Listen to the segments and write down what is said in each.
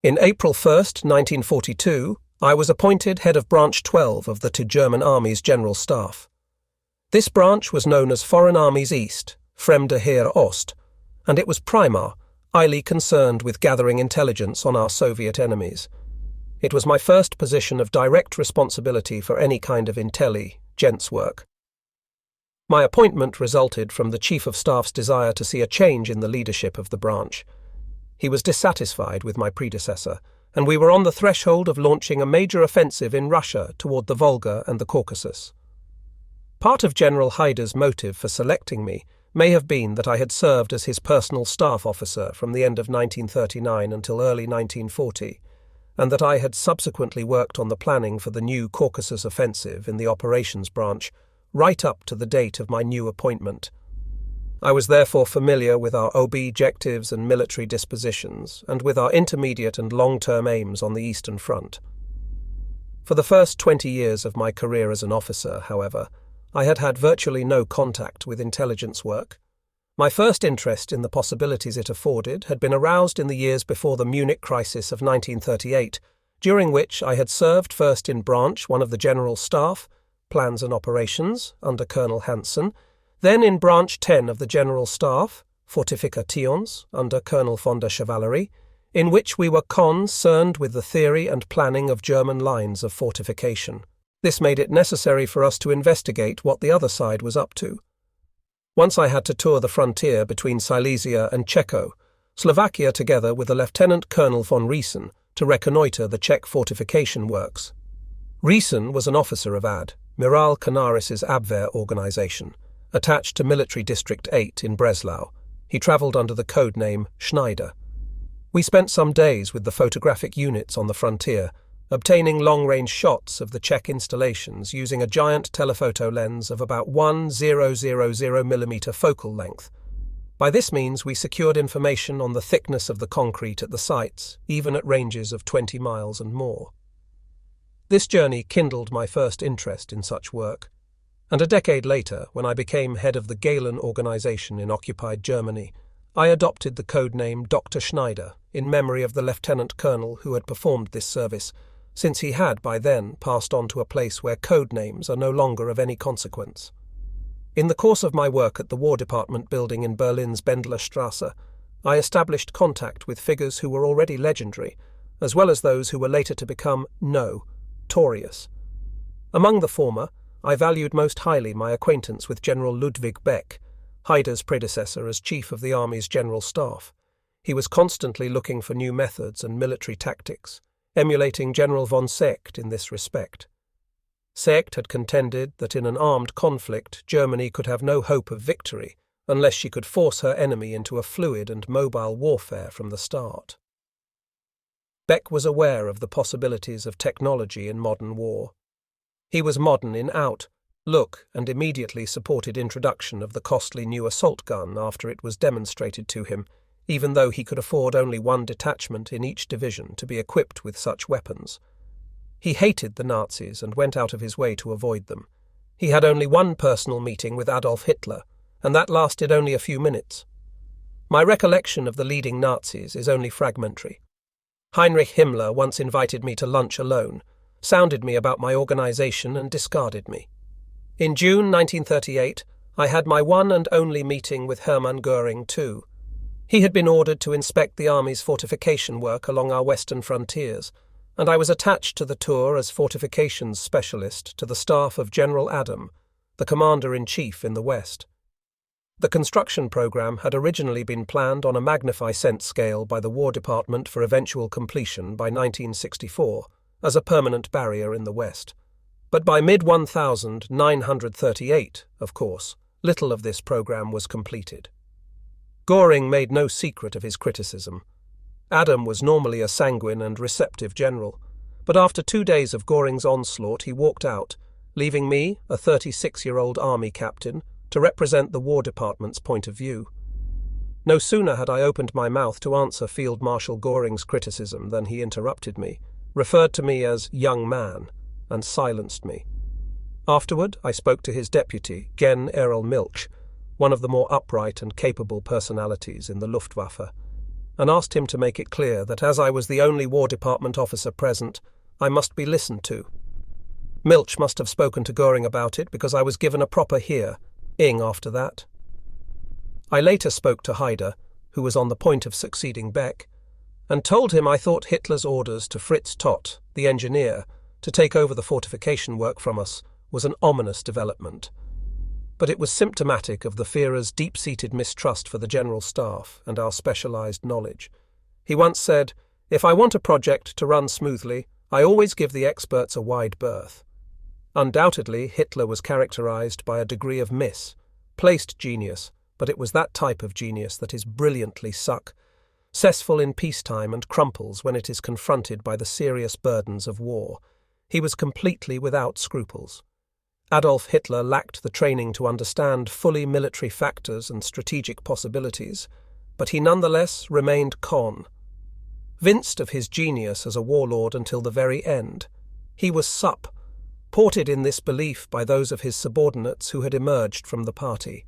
In April 1, 1942, I was appointed head of Branch 12 of the German Army's General Staff. This branch was known as Foreign Armies East, Fremde Heer Ost, and it was Primar, highly concerned with gathering intelligence on our Soviet enemies. It was my first position of direct responsibility for any kind of intelligence work. My appointment resulted from the Chief of Staff's desire to see a change in the leadership of the branch. He was dissatisfied with my predecessor, and we were on the threshold of launching a major offensive in Russia toward the Volga and the Caucasus. Part of General Haider's motive for selecting me may have been that I had served as his personal staff officer from the end of 1939 until early 1940, and that I had subsequently worked on the planning for the new Caucasus offensive in the operations branch right up to the date of my new appointment. I was therefore familiar with our objectives and military dispositions, and with our intermediate and long-term aims on the Eastern Front. For the first 20 years of my career as an officer, however, I had had virtually no contact with intelligence work. My first interest in the possibilities it afforded had been aroused in the years before the Munich crisis of 1938, during which I had served first in Branch 1 of the General Staff, Plans and Operations, under Colonel Hansen, then in Branch 10 of the General Staff, Fortifications, under Colonel von der Chevalerie, in which we were concerned with the theory and planning of German lines of fortification. This made it necessary for us to investigate what the other side was up to. Once I had to tour the frontier between Silesia and Czechoslovakia together with the Lieutenant Colonel von Riesen to reconnoitre the Czech fortification works. Riesen was an officer of Admiral Canaris's Abwehr organization, attached to Military District 8 in Breslau. He travelled under the code name Schneider. We spent some days with the photographic units on the frontier, obtaining long-range shots of the Czech installations using a giant telephoto lens of about 1,000mm focal length. By this means we secured information on the thickness of the concrete at the sites, even at ranges of 20 miles and more. This journey kindled my first interest in such work, and a decade later, when I became head of the Gehlen organization in occupied Germany, I adopted the code name Dr. Schneider in memory of the lieutenant colonel who had performed this service, since he had by then passed on to a place where code names are no longer of any consequence. In the course of my work at the War Department building in Berlin's Bendlerstrasse, I established contact with figures who were already legendary, as well as those who were later to become notorious. Among the former, I valued most highly my acquaintance with General Ludwig Beck, Haider's predecessor as Chief of the Army's General Staff. He was constantly looking for new methods and military tactics, emulating General von Seeckt in this respect. Seeckt had contended that in an armed conflict Germany could have no hope of victory unless she could force her enemy into a fluid and mobile warfare from the start. Beck was aware of the possibilities of technology in modern war. He was modern in outlook and immediately supported introduction of the costly new assault gun after it was demonstrated to him, even though he could afford only one detachment in each division to be equipped with such weapons. He hated the Nazis and went out of his way to avoid them. He had only one personal meeting with Adolf Hitler, and that lasted only a few minutes. My recollection of the leading Nazis is only fragmentary. Heinrich Himmler once invited me to lunch alone, sounded me about my organization and discarded me. In June 1938, I had my one and only meeting with Hermann Göring too. He had been ordered to inspect the Army's fortification work along our western frontiers, and I was attached to the tour as fortifications specialist to the staff of General Adam, the commander-in-chief in the West. The construction program had originally been planned on a magnify-cent scale by the War Department for eventual completion by 1964, as a permanent barrier in the West. But by mid-1938, of course, little of this program was completed. Göring made no secret of his criticism. Adam was normally a sanguine and receptive general, but after 2 days of Göring's onslaught he walked out, leaving me, a 36-year-old army captain, to represent the War Department's point of view. No sooner had I opened my mouth to answer Field Marshal Göring's criticism than he interrupted me, referred to me as young man, and silenced me. Afterward, I spoke to his deputy, Gen Errol Milch, one of the more upright and capable personalities in the Luftwaffe, and asked him to make it clear that as I was the only War Department officer present, I must be listened to. Milch must have spoken to Goering about it because I was given a proper hearing after that. I later spoke to Haider, who was on the point of succeeding Beck, and told him I thought Hitler's orders to Fritz Todt, the engineer, to take over the fortification work from us was an ominous development. But it was symptomatic of the Führer's deep-seated mistrust for the General Staff and our specialised knowledge. He once said, "If I want a project to run smoothly, I always give the experts a wide berth." Undoubtedly, Hitler was characterised by a degree of misplaced genius, but it was that type of genius that is brilliantly successful in peacetime and crumples when it is confronted by the serious burdens of war. He was completely without scruples. Adolf Hitler lacked the training to understand fully military factors and strategic possibilities, but he nonetheless remained convinced of his genius as a warlord until the very end. He was supported in this belief by those of his subordinates who had emerged from the party.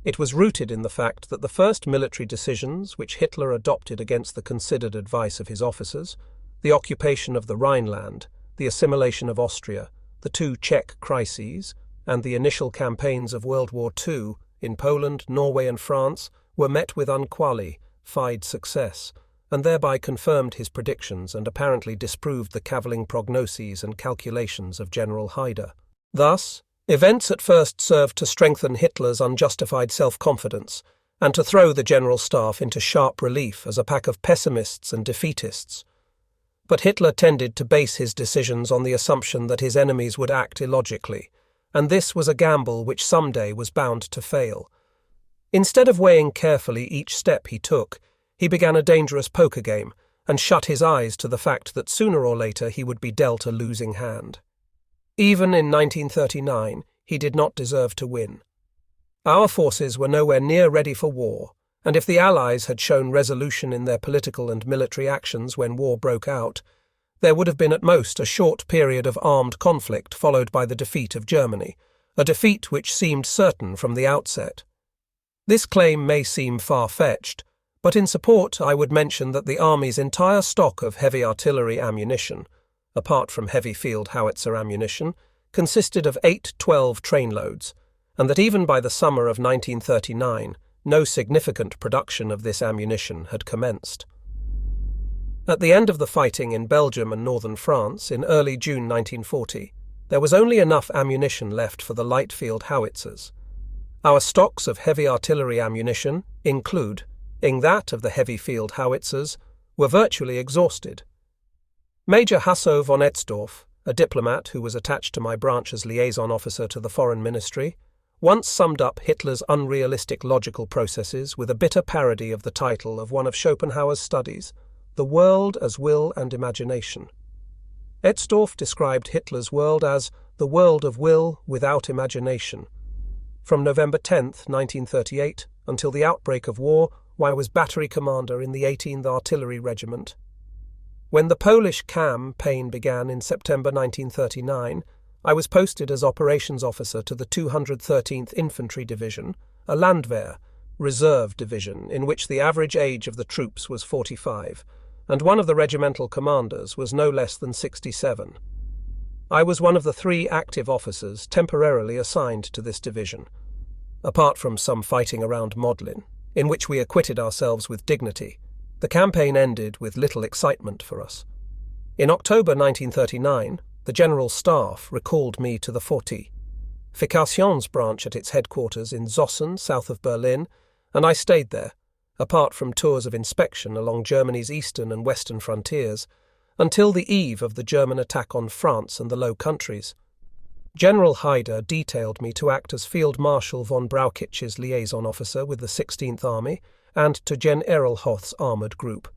It was rooted in the fact that the first military decisions which Hitler adopted against the considered advice of his officers, the occupation of the Rhineland, the assimilation of Austria, the two Czech crises, and the initial campaigns of World War II in Poland, Norway and France were met with unqualified success, and thereby confirmed his predictions and apparently disproved the cavilling prognoses and calculations of General Haider. Thus, events at first served to strengthen Hitler's unjustified self-confidence and to throw the General Staff into sharp relief as a pack of pessimists and defeatists. But Hitler tended to base his decisions on the assumption that his enemies would act illogically, and this was a gamble which someday was bound to fail. Instead of weighing carefully each step he took, he began a dangerous poker game and shut his eyes to the fact that sooner or later he would be dealt a losing hand. Even in 1939, he did not deserve to win. Our forces were nowhere near ready for war, and if the Allies had shown resolution in their political and military actions when war broke out, there would have been at most a short period of armed conflict followed by the defeat of Germany, a defeat which seemed certain from the outset. This claim may seem far-fetched, but in support I would mention that the Army's entire stock of heavy artillery ammunition, apart from heavy field howitzer ammunition, consisted of 8 12 trainloads, and that even by the summer of 1939, no significant production of this ammunition had commenced. At the end of the fighting in Belgium and northern France in early June 1940, there was only enough ammunition left for the light field howitzers. Our stocks of heavy artillery ammunition, including that of the heavy field howitzers, were virtually exhausted. Major Hasso von Etzdorf, a diplomat who was attached to my branch as liaison officer to the Foreign Ministry, once summed up Hitler's unrealistic logical processes with a bitter parody of the title of one of Schopenhauer's studies, The World as Will and Imagination. Etzdorf described Hitler's world as the world of will without imagination. From November 10, 1938, until the outbreak of war, I was battery commander in the 18th Artillery Regiment. When the Polish campaign began in September 1939, I was posted as operations officer to the 213th Infantry Division, a Landwehr, reserve division in which the average age of the troops was 45, and one of the regimental commanders was no less than 67. I was one of the 3 active officers temporarily assigned to this division. Apart from some fighting around Modlin, in which we acquitted ourselves with dignity, the campaign ended with little excitement for us. In October 1939, the General Staff recalled me to the Fortifications branch at its headquarters in Zossen, south of Berlin, and I stayed there, apart from tours of inspection along Germany's eastern and western frontiers, until the eve of the German attack on France and the Low Countries. General Haider detailed me to act as Field Marshal von Brauchitz's liaison officer with the 16th Army and to Gen Erlhoff's armoured group,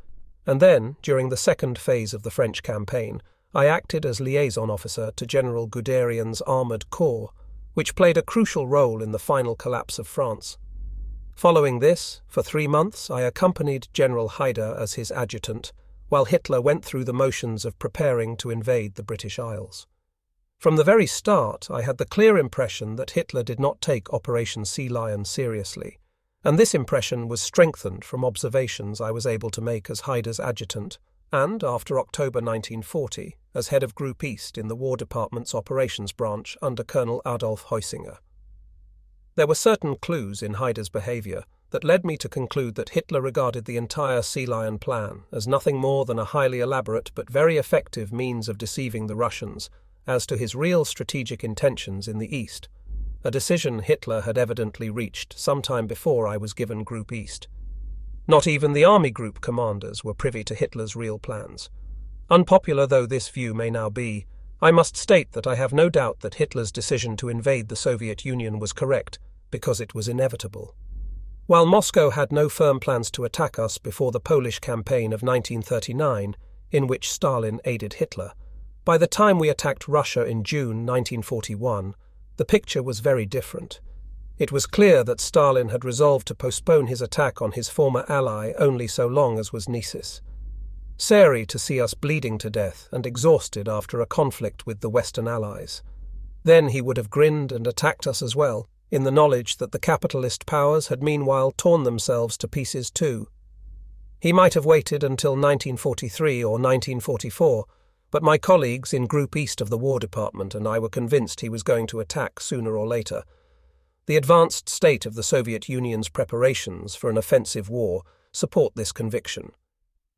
and then, during the second phase of the French campaign, I acted as liaison officer to General Guderian's Armoured Corps, which played a crucial role in the final collapse of France. Following this, for 3 months I accompanied General Haider as his adjutant, while Hitler went through the motions of preparing to invade the British Isles. From the very start, I had the clear impression that Hitler did not take Operation Sea Lion seriously, And this impression was strengthened from observations I was able to make as Haider's adjutant and, after October 1940, as head of Group East in the War Department's operations branch under Colonel Adolf Heusinger. There were certain clues in Haider's behavior that led me to conclude that Hitler regarded the entire Sea Lion plan as nothing more than a highly elaborate but very effective means of deceiving the Russians as to his real strategic intentions in the East, a decision Hitler had evidently reached some time before I was given Group East. Not even the Army Group commanders were privy to Hitler's real plans. Unpopular though this view may now be, I must state that I have no doubt that Hitler's decision to invade the Soviet Union was correct, because it was inevitable. While Moscow had no firm plans to attack us before the Polish campaign of 1939, in which Stalin aided Hitler, by the time we attacked Russia in June 1941, the picture was very different. It was clear that Stalin had resolved to postpone his attack on his former ally only so long as was Nesis. Sorry to see us bleeding to death and exhausted after a conflict with the Western Allies. Then he would have grinned and attacked us as well, in the knowledge that the capitalist powers had meanwhile torn themselves to pieces too. He might have waited until 1943 or 1944, but my colleagues in Group East of the War Department and I were convinced he was going to attack sooner or later. The advanced state of the Soviet Union's preparations for an offensive war support this conviction.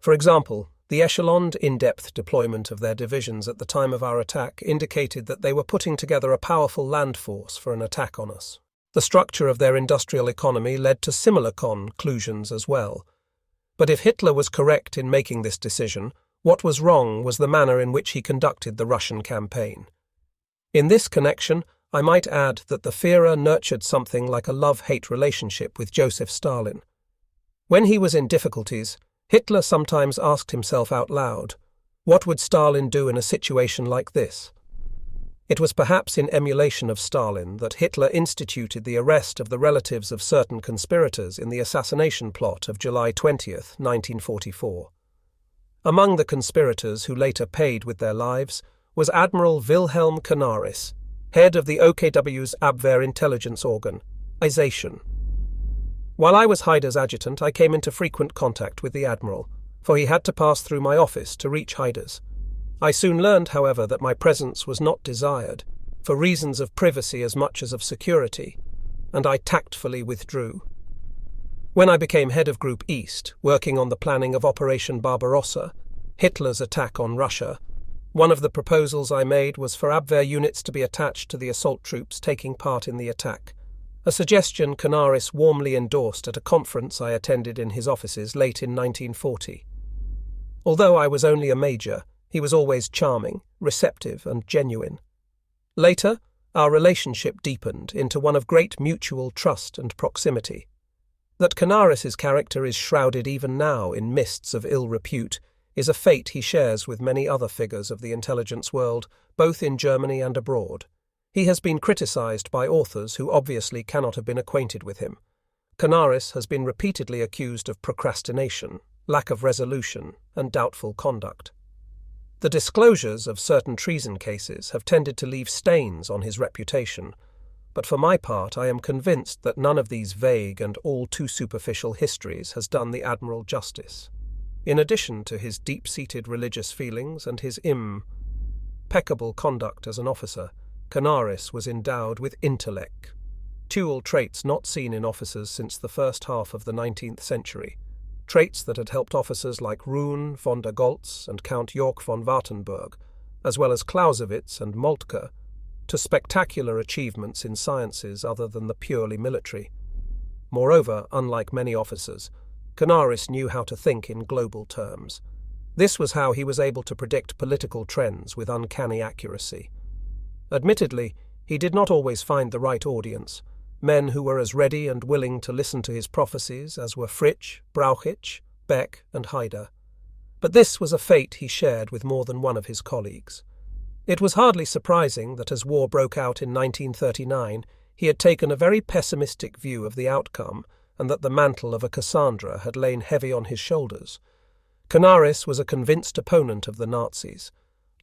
For example, the echeloned, in-depth deployment of their divisions at the time of our attack indicated that they were putting together a powerful land force for an attack on us. The structure of their industrial economy led to similar conclusions as well. But if Hitler was correct in making this decision, what was wrong was the manner in which he conducted the Russian campaign. In this connection, I might add that the Führer nurtured something like a love-hate relationship with Joseph Stalin. When he was in difficulties, Hitler sometimes asked himself out loud, what would Stalin do in a situation like this? It was perhaps in emulation of Stalin that Hitler instituted the arrest of the relatives of certain conspirators in the assassination plot of July 20th, 1944. Among the conspirators who later paid with their lives was Admiral Wilhelm Canaris, head of the OKW's Abwehr intelligence organ, Ization. While I was Haider's adjutant, I came into frequent contact with the Admiral, for he had to pass through my office to reach Haider's. I soon learned, however, that my presence was not desired, for reasons of privacy as much as of security, and I tactfully withdrew. When I became head of Group East, working on the planning of Operation Barbarossa, Hitler's attack on Russia, one of the proposals I made was for Abwehr units to be attached to the assault troops taking part in the attack, a suggestion Canaris warmly endorsed at a conference I attended in his offices late in 1940. Although I was only a major, he was always charming, receptive, and genuine. Later, our relationship deepened into one of great mutual trust and proximity. That Canaris's character is shrouded even now in mists of ill repute is a fate he shares with many other figures of the intelligence world, both in Germany and abroad. He has been criticized by authors who obviously cannot have been acquainted with him. Canaris has been repeatedly accused of procrastination, lack of resolution, and doubtful conduct. The disclosures of certain treason cases have tended to leave stains on his reputation, but for my part I am convinced that none of these vague and all too superficial histories has done the Admiral justice. In addition to his deep-seated religious feelings and his impeccable conduct as an officer, Canaris was endowed with intellect, dual traits not seen in officers since the first half of the 19th century, traits that had helped officers like Roon von der Goltz and Count York von Wartenberg, as well as Clausewitz and Moltke, to spectacular achievements in sciences other than the purely military. Moreover, unlike many officers, Canaris knew how to think in global terms. This was how he was able to predict political trends with uncanny accuracy. Admittedly, he did not always find the right audience, men who were as ready and willing to listen to his prophecies as were Fritsch, Brauchitsch, Beck, and Haider. But this was a fate he shared with more than one of his colleagues. It was hardly surprising that as war broke out in 1939, he had taken a very pessimistic view of the outcome and that the mantle of a Cassandra had lain heavy on his shoulders. Canaris was a convinced opponent of the Nazis.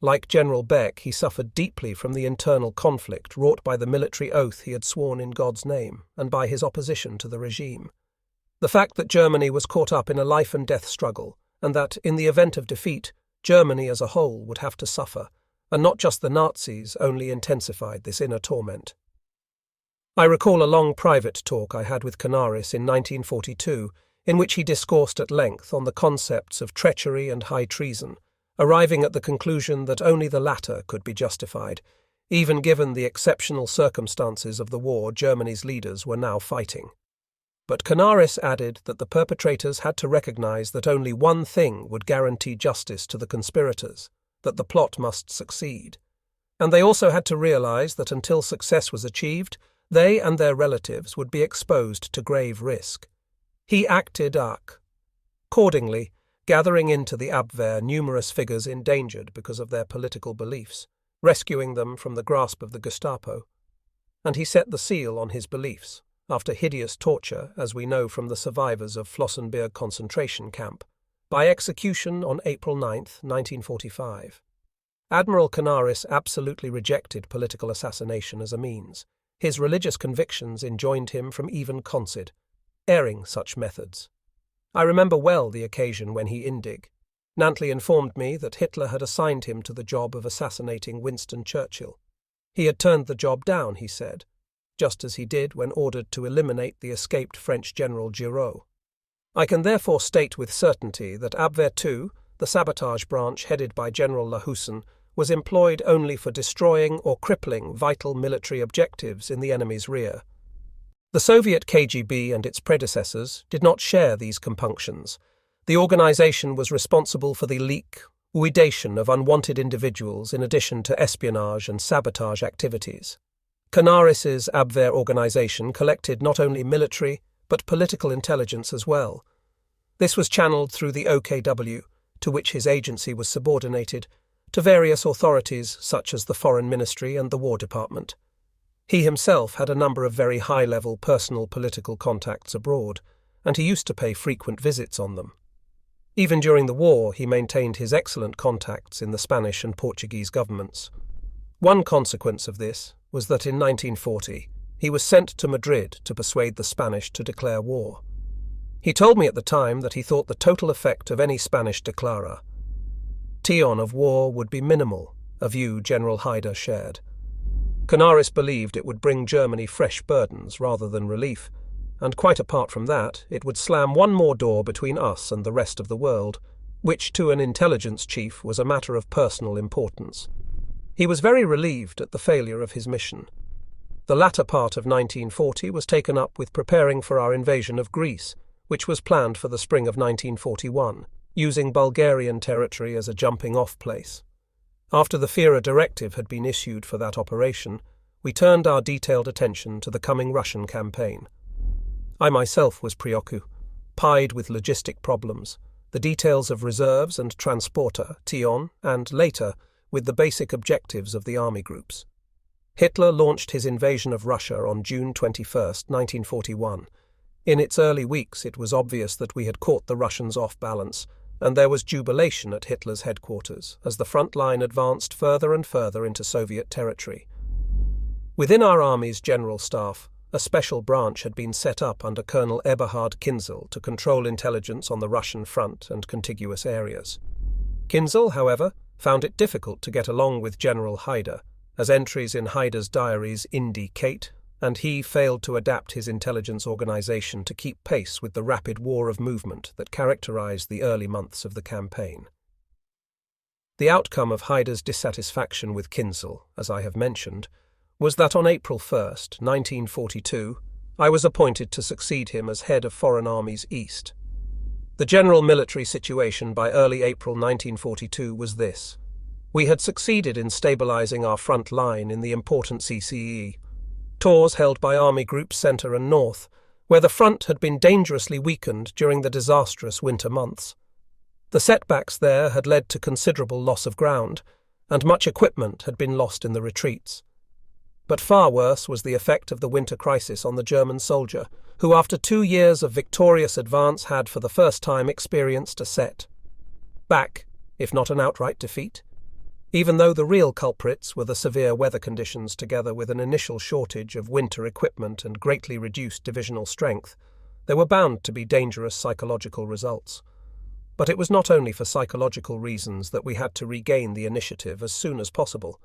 Like General Beck, he suffered deeply from the internal conflict wrought by the military oath he had sworn in God's name and by his opposition to the regime. The fact that Germany was caught up in a life-and-death struggle, and that, in the event of defeat, Germany as a whole would have to suffer, and not just the Nazis, only intensified this inner torment. I recall a long private talk I had with Canaris in 1942, in which he discoursed at length on the concepts of treachery and high treason, arriving at the conclusion that only the latter could be justified, even given the exceptional circumstances of the war Germany's leaders were now fighting. But Canaris added that the perpetrators had to recognize that only one thing would guarantee justice to the conspirators, that the plot must succeed. And they also had to realize that until success was achieved, they and their relatives would be exposed to grave risk. He acted accordingly, gathering into the Abwehr numerous figures endangered because of their political beliefs, rescuing them from the grasp of the Gestapo. And he set the seal on his beliefs, after hideous torture, as we know from the survivors of Flossenbürg concentration camp, by execution on April 9, 1945. Admiral Canaris absolutely rejected political assassination as a means. His religious convictions enjoined him from even airing such methods. I remember well the occasion when he Nantley informed me that Hitler had assigned him to the job of assassinating Winston Churchill. He had turned the job down, he said, just as he did when ordered to eliminate the escaped French General Giraud. I can therefore state with certainty that Abwehr II, the sabotage branch headed by General Lahoussen, was employed only for destroying or crippling vital military objectives in the enemy's rear. The Soviet KGB and its predecessors did not share these compunctions. The organization was responsible for the liquidation of unwanted individuals in addition to espionage and sabotage activities. Canaris's Abwehr organization collected not only military but political intelligence as well. This was channeled through the OKW, to which his agency was subordinated, to various authorities such as the Foreign Ministry and the War Department. He himself had a number of very high-level personal political contacts abroad, and he used to pay frequent visits on them. Even during the war, he maintained his excellent contacts in the Spanish and Portuguese governments. One consequence of this was that in 1940, he was sent to Madrid to persuade the Spanish to declare war. He told me at the time that he thought the total effect of any Spanish declaration of war would be minimal, a view General Haider shared. Canaris believed it would bring Germany fresh burdens rather than relief, and quite apart from that, it would slam one more door between us and the rest of the world, which to an intelligence chief was a matter of personal importance. He was very relieved at the failure of his mission. The latter part of 1940 was taken up with preparing for our invasion of Greece, which was planned for the spring of 1941, using Bulgarian territory as a jumping-off place. After the FIRA directive had been issued for that operation, we turned our detailed attention to the coming Russian campaign. I myself was preoccupied with logistic problems, the details of reserves and transporter, Tion, and later, with the basic objectives of the army groups. Hitler launched his invasion of Russia on June 21, 1941. In its early weeks, it was obvious that we had caught the Russians off balance, and there was jubilation at Hitler's headquarters as the front line advanced further and further into Soviet territory. Within our army's general staff, a special branch had been set up under Colonel Eberhard Kinzel to control intelligence on the Russian front and contiguous areas. Kinzel, however, found it difficult to get along with General Haider, as entries in Haider's diaries indicate, and he failed to adapt his intelligence organization to keep pace with the rapid war of movement that characterized the early months of the campaign. The outcome of Haider's dissatisfaction with Kinzel, as I have mentioned, was that on April 1, 1942, I was appointed to succeed him as head of Foreign Armies East. The general military situation by early April 1942 was this. We had succeeded in stabilizing our front line in the important CCE, tours held by Army Groups Centre and North, where the front had been dangerously weakened during the disastrous winter months. The setbacks there had led to considerable loss of ground, and much equipment had been lost in the retreats. But far worse was the effect of the winter crisis on the German soldier, who after 2 years of victorious advance had for the first time experienced a setback, if not an outright defeat. Even though the real culprits were the severe weather conditions together with an initial shortage of winter equipment and greatly reduced divisional strength, there were bound to be dangerous psychological results. But it was not only for psychological reasons that we had to regain the initiative as soon as possible.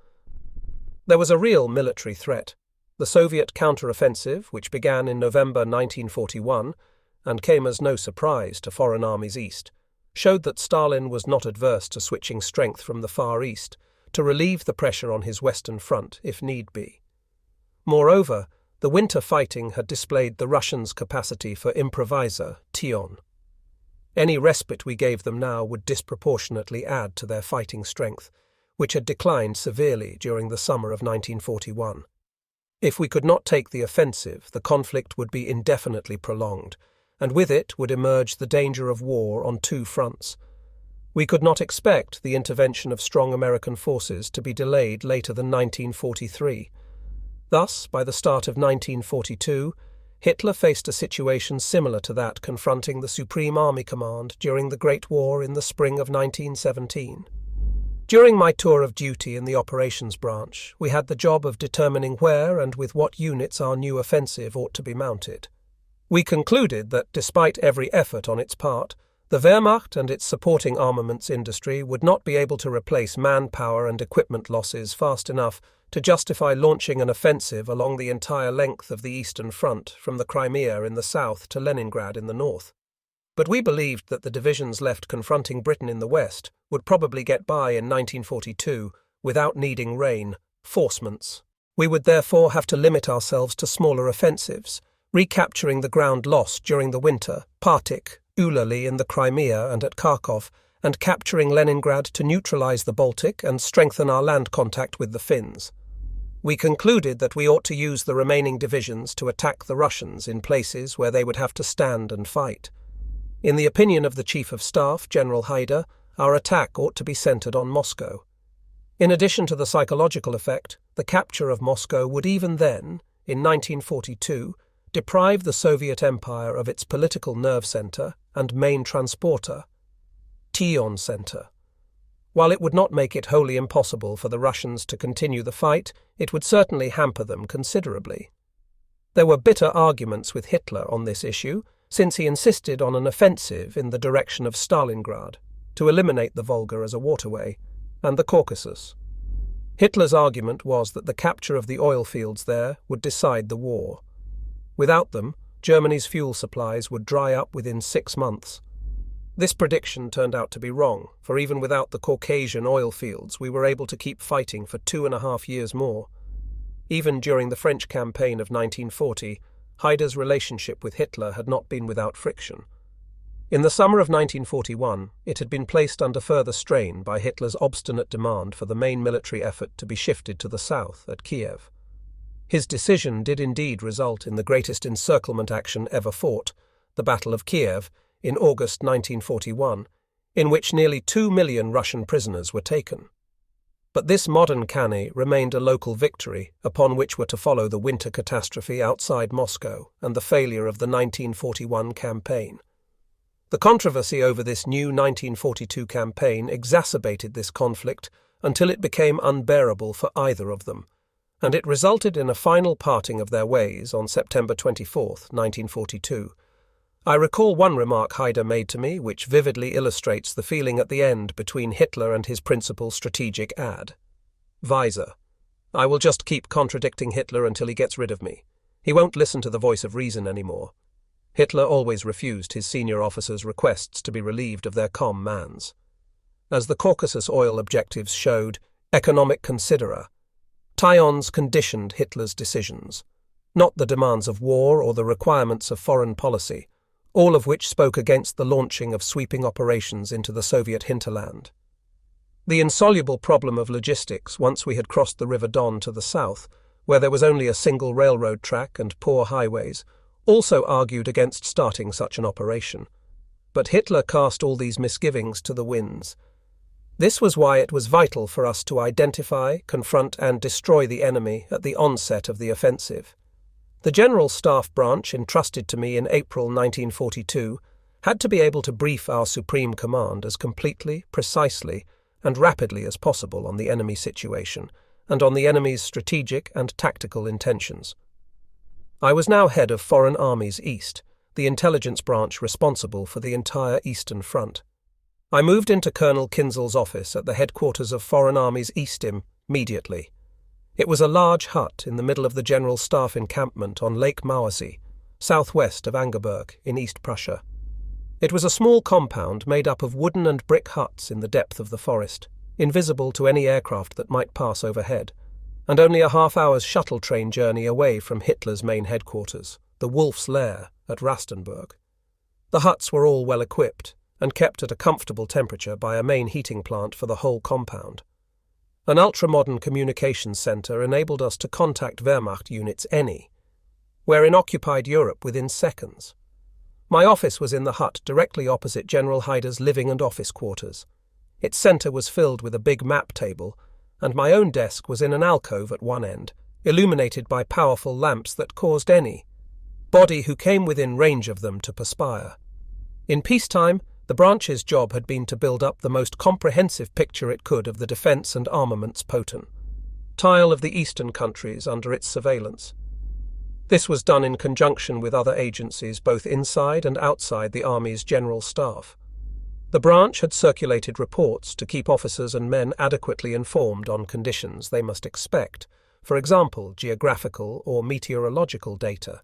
There was a real military threat. The Soviet counteroffensive, which began in November 1941 and came as no surprise to foreign armies east, showed that Stalin was not adverse to switching strength from the Far East to relieve the pressure on his Western Front if need be. Moreover, the winter fighting had displayed the Russians' capacity for improviser, Tion. Any respite we gave them now would disproportionately add to their fighting strength, which had declined severely during the summer of 1941. If we could not take the offensive, the conflict would be indefinitely prolonged, and with it would emerge the danger of war on two fronts. We could not expect the intervention of strong American forces to be delayed later than 1943. Thus, by the start of 1942, Hitler faced a situation similar to that confronting the Supreme Army Command during the Great War in the spring of 1917. During my tour of duty in the operations branch, we had the job of determining where and with what units our new offensive ought to be mounted. We concluded that, despite every effort on its part, the Wehrmacht and its supporting armaments industry would not be able to replace manpower and equipment losses fast enough to justify launching an offensive along the entire length of the Eastern Front from the Crimea in the south to Leningrad in the north. But we believed that the divisions left confronting Britain in the west would probably get by in 1942 without needing reinforcements. We would therefore have to limit ourselves to smaller offensives, recapturing the ground lost during the winter, particularly in the Crimea and at Kharkov, and capturing Leningrad to neutralize the Baltic and strengthen our land contact with the Finns. We concluded that we ought to use the remaining divisions to attack the Russians in places where they would have to stand and fight. In the opinion of the Chief of Staff, General Haidar, our attack ought to be centered on Moscow. In addition to the psychological effect, the capture of Moscow would even then, in 1942, deprive the Soviet Empire of its political nerve center and main transporter, Tion Center. While it would not make it wholly impossible for the Russians to continue the fight, it would certainly hamper them considerably. There were bitter arguments with Hitler on this issue, since he insisted on an offensive in the direction of Stalingrad to eliminate the Volga as a waterway, and the Caucasus. Hitler's argument was that the capture of the oil fields there would decide the war. Without them, Germany's fuel supplies would dry up within 6 months. This prediction turned out to be wrong, for even without the Caucasian oil fields, we were able to keep fighting for 2.5 years more. Even during the French campaign of 1940, Haidar's relationship with Hitler had not been without friction. In the summer of 1941, it had been placed under further strain by Hitler's obstinate demand for the main military effort to be shifted to the south, at Kiev. His decision did indeed result in the greatest encirclement action ever fought, the Battle of Kiev, in August 1941, in which nearly 2 million Russian prisoners were taken. But this modern cannae remained a local victory, upon which were to follow the winter catastrophe outside Moscow and the failure of the 1941 campaign. The controversy over this new 1942 campaign exacerbated this conflict until it became unbearable for either of them, and it resulted in a final parting of their ways on September 24, 1942. I recall one remark Haidar made to me which vividly illustrates the feeling at the end between Hitler and his principal strategic advisor. I will just keep contradicting Hitler until he gets rid of me. He won't listen to the voice of reason anymore. Hitler always refused his senior officers' requests to be relieved of their commands. As the Caucasus oil objectives showed, economic considerer, Tions conditioned Hitler's decisions, not the demands of war or the requirements of foreign policy, all of which spoke against the launching of sweeping operations into the Soviet hinterland. The insoluble problem of logistics, once we had crossed the River Don to the south, where there was only a single railroad track and poor highways, also argued against starting such an operation. But Hitler cast all these misgivings to the winds. This was why it was vital for us to identify, confront, and destroy the enemy at the onset of the offensive. The General Staff branch entrusted to me in April 1942 had to be able to brief our Supreme Command as completely, precisely, and rapidly as possible on the enemy situation and on the enemy's strategic and tactical intentions. I was now head of Foreign Armies East, the intelligence branch responsible for the entire Eastern Front. I moved into Colonel Kinzel's office at the headquarters of Foreign Armies Eastim immediately. It was a large hut in the middle of the General Staff encampment on Lake Mauersee, southwest of Angerburg in East Prussia. It was a small compound made up of wooden and brick huts in the depth of the forest, invisible to any aircraft that might pass overhead, and only a half-hour's shuttle train journey away from Hitler's main headquarters, the Wolf's Lair at Rastenburg. The huts were all well equipped and kept at a comfortable temperature by a main heating plant for the whole compound. An ultra-modern communications centre enabled us to contact Wehrmacht units anywhere in occupied Europe within seconds. My office was in the hut directly opposite General Haider's living and office quarters. Its centre was filled with a big map table, and my own desk was in an alcove at one end, illuminated by powerful lamps that caused anybody who came within range of them to perspire. In peacetime, the branch's job had been to build up the most comprehensive picture it could of the defence and armaments potential of the eastern countries under its surveillance. This was done in conjunction with other agencies both inside and outside the Army's General Staff. The branch had circulated reports to keep officers and men adequately informed on conditions they must expect, for example, geographical or meteorological data.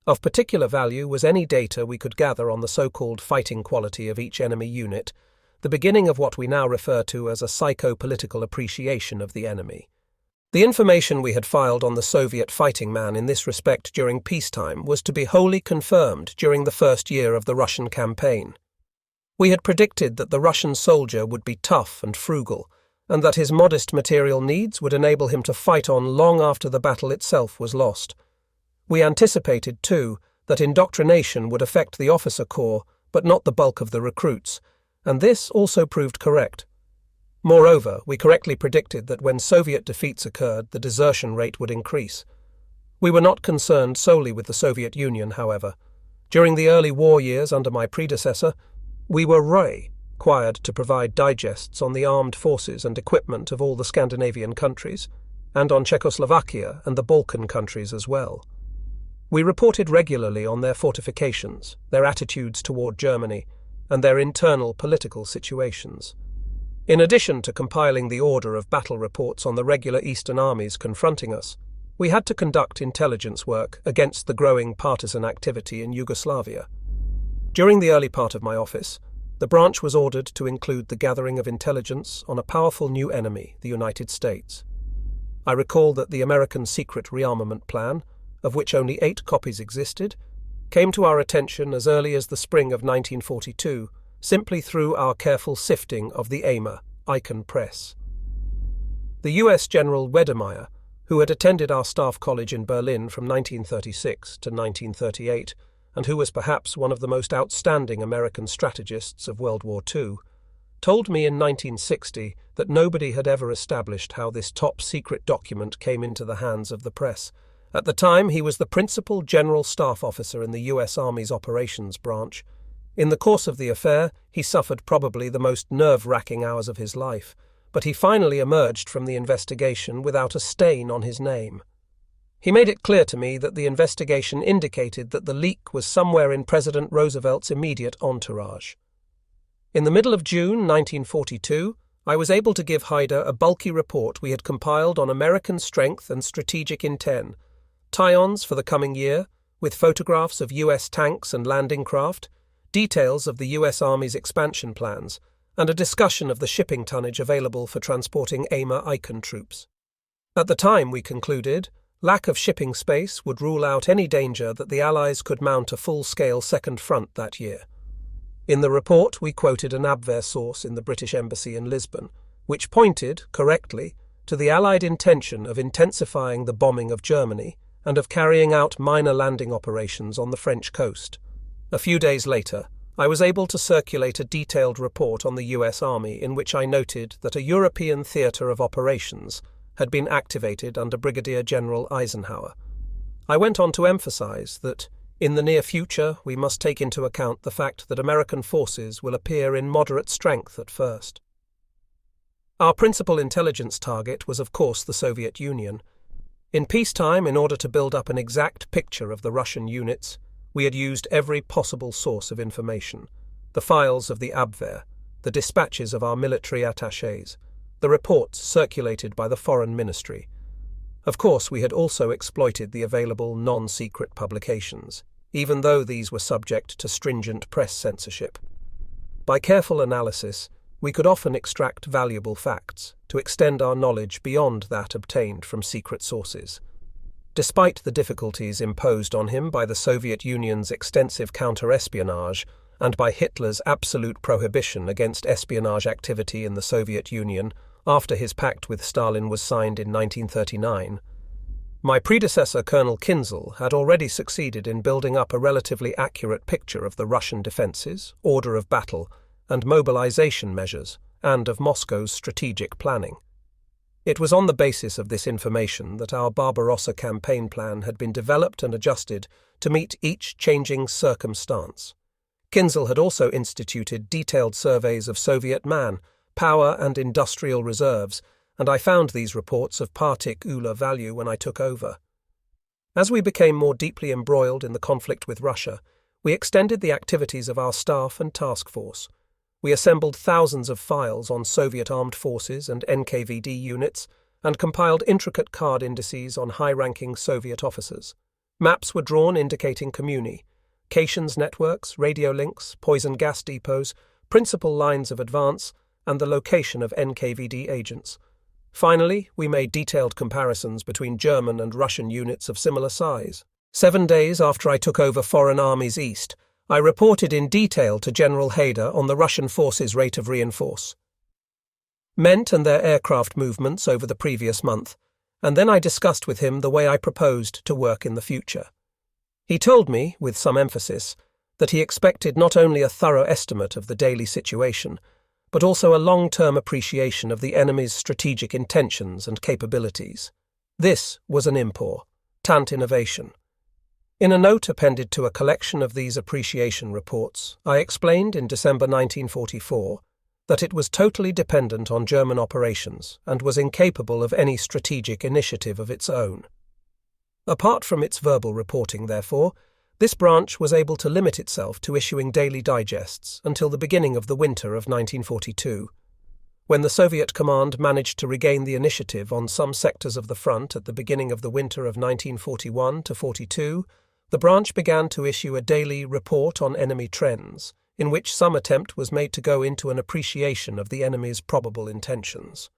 Of particular value was any data we could gather on the so-called fighting quality of each enemy unit, the beginning of what we now refer to as a psycho-political appreciation of the enemy. The information we had filed on the Soviet fighting man in this respect during peacetime was to be wholly confirmed during the first year of the Russian campaign. We had predicted that the Russian soldier would be tough and frugal, and that his modest material needs would enable him to fight on long after the battle itself was lost. We anticipated, too, that indoctrination would affect the officer corps, but not the bulk of the recruits, and this also proved correct. Moreover, we correctly predicted that when Soviet defeats occurred, the desertion rate would increase. We were not concerned solely with the Soviet Union, however. During the early war years under my predecessor, we were required to provide digests on the armed forces and equipment of all the Scandinavian countries, and on Czechoslovakia and the Balkan countries as well. We reported regularly on their fortifications, their attitudes toward Germany, and their internal political situations. In addition to compiling the order of battle reports on the regular Eastern armies confronting us, we had to conduct intelligence work against the growing partisan activity in Yugoslavia. During the early part of my office, the branch was ordered to include the gathering of intelligence on a powerful new enemy, the United States. I recall that the American secret rearmament plan, of which only 8 copies existed, came to our attention as early as the spring of 1942, simply through our careful sifting of the Icon press. The U.S. General Wedemeyer, who had attended our staff college in Berlin from 1936 to 1938, and who was perhaps one of the most outstanding American strategists of World War II, told me in 1960 that nobody had ever established how this top-secret document came into the hands of the press. At the time, he was the principal General Staff Officer in the U.S. Army's Operations Branch. In the course of the affair, he suffered probably the most nerve-wracking hours of his life, but he finally emerged from the investigation without a stain on his name. He made it clear to me that the investigation indicated that the leak was somewhere in President Roosevelt's immediate entourage. In the middle of June 1942, I was able to give Haider a bulky report we had compiled on American strength and strategic intent, tie-ons for the coming year, with photographs of U.S. tanks and landing craft, details of the U.S. Army's expansion plans, and a discussion of the shipping tonnage available for transporting Icon troops. At the time, we concluded, lack of shipping space would rule out any danger that the Allies could mount a full-scale second front that year. In the report, we quoted an Abwehr source in the British Embassy in Lisbon, which pointed, correctly, to the Allied intention of intensifying the bombing of Germany and of carrying out minor landing operations on the French coast. A few days later, I was able to circulate a detailed report on the U.S. Army in which I noted that a European theatre of operations had been activated under Brigadier General Eisenhower. I went on to emphasize that, in the near future, we must take into account the fact that American forces will appear in moderate strength at first. Our principal intelligence target was, of course, the Soviet Union. In peacetime, in order to build up an exact picture of the Russian units, We had used every possible source of information: the files of the Abwehr, the dispatches of our military attachés, the reports circulated by the Foreign Ministry. Of course, we had also exploited the available non-secret publications, even though these were subject to stringent press censorship. By careful analysis, we could often extract valuable facts to extend our knowledge beyond that obtained from secret sources. Despite the difficulties imposed on him by the Soviet Union's extensive counter-espionage and by Hitler's absolute prohibition against espionage activity in the Soviet Union after his pact with Stalin was signed in 1939, my predecessor Colonel Kinzel had already succeeded in building up a relatively accurate picture of the Russian defences, order of battle, and mobilization measures, and of Moscow's strategic planning. It was on the basis of this information that our Barbarossa campaign plan had been developed and adjusted to meet each changing circumstance. Kinzel had also instituted detailed surveys of Soviet man, power and industrial reserves, and I found these reports of particular value when I took over. As we became more deeply embroiled in the conflict with Russia, we extended the activities of our staff and task force. We assembled thousands of files on Soviet armed forces and NKVD units and compiled intricate card indices on high-ranking Soviet officers. Maps were drawn indicating communications networks, radio links, poison gas depots, principal lines of advance, and the location of NKVD agents. Finally, we made detailed comparisons between German and Russian units of similar size. 7 days after I took over Foreign Armies East, I reported in detail to General Hader on the Russian forces' rate of reinforcement and their aircraft movements over the previous month, and then I discussed with him the way I proposed to work in the future. He told me, with some emphasis, that he expected not only a thorough estimate of the daily situation, but also a long-term appreciation of the enemy's strategic intentions and capabilities. This was an important innovation. In a note appended to a collection of these appreciation reports, I explained in December 1944 that it was totally dependent on German operations and was incapable of any strategic initiative of its own. Apart from its verbal reporting, therefore, this branch was able to limit itself to issuing daily digests until the beginning of the winter of 1942. When the Soviet command managed to regain the initiative on some sectors of the front at the beginning of the winter of 1941-42, the branch began to issue a daily report on enemy trends, in which some attempt was made to go into an appreciation of the enemy's probable intentions.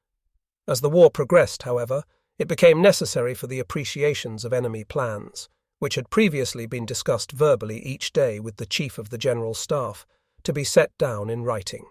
As the war progressed, however, it became necessary for the appreciations of enemy plans, which had previously been discussed verbally each day with the Chief of the General Staff, to be set down in writing.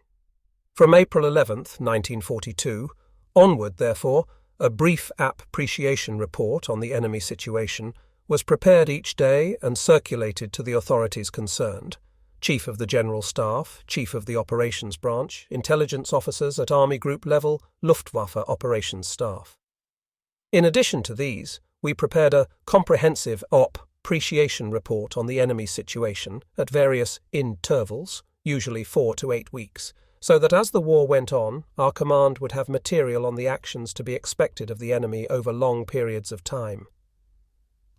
From April 11, 1942, onward, therefore, a brief appreciation report on the enemy situation was prepared each day and circulated to the authorities concerned: Chief of the General Staff, Chief of the Operations Branch, intelligence officers at Army Group level, Luftwaffe Operations Staff. In addition to these, we prepared a comprehensive appreciation report on the enemy situation at various intervals, usually 4 to 8 weeks, so that as the war went on, our command would have material on the actions to be expected of the enemy over long periods of time.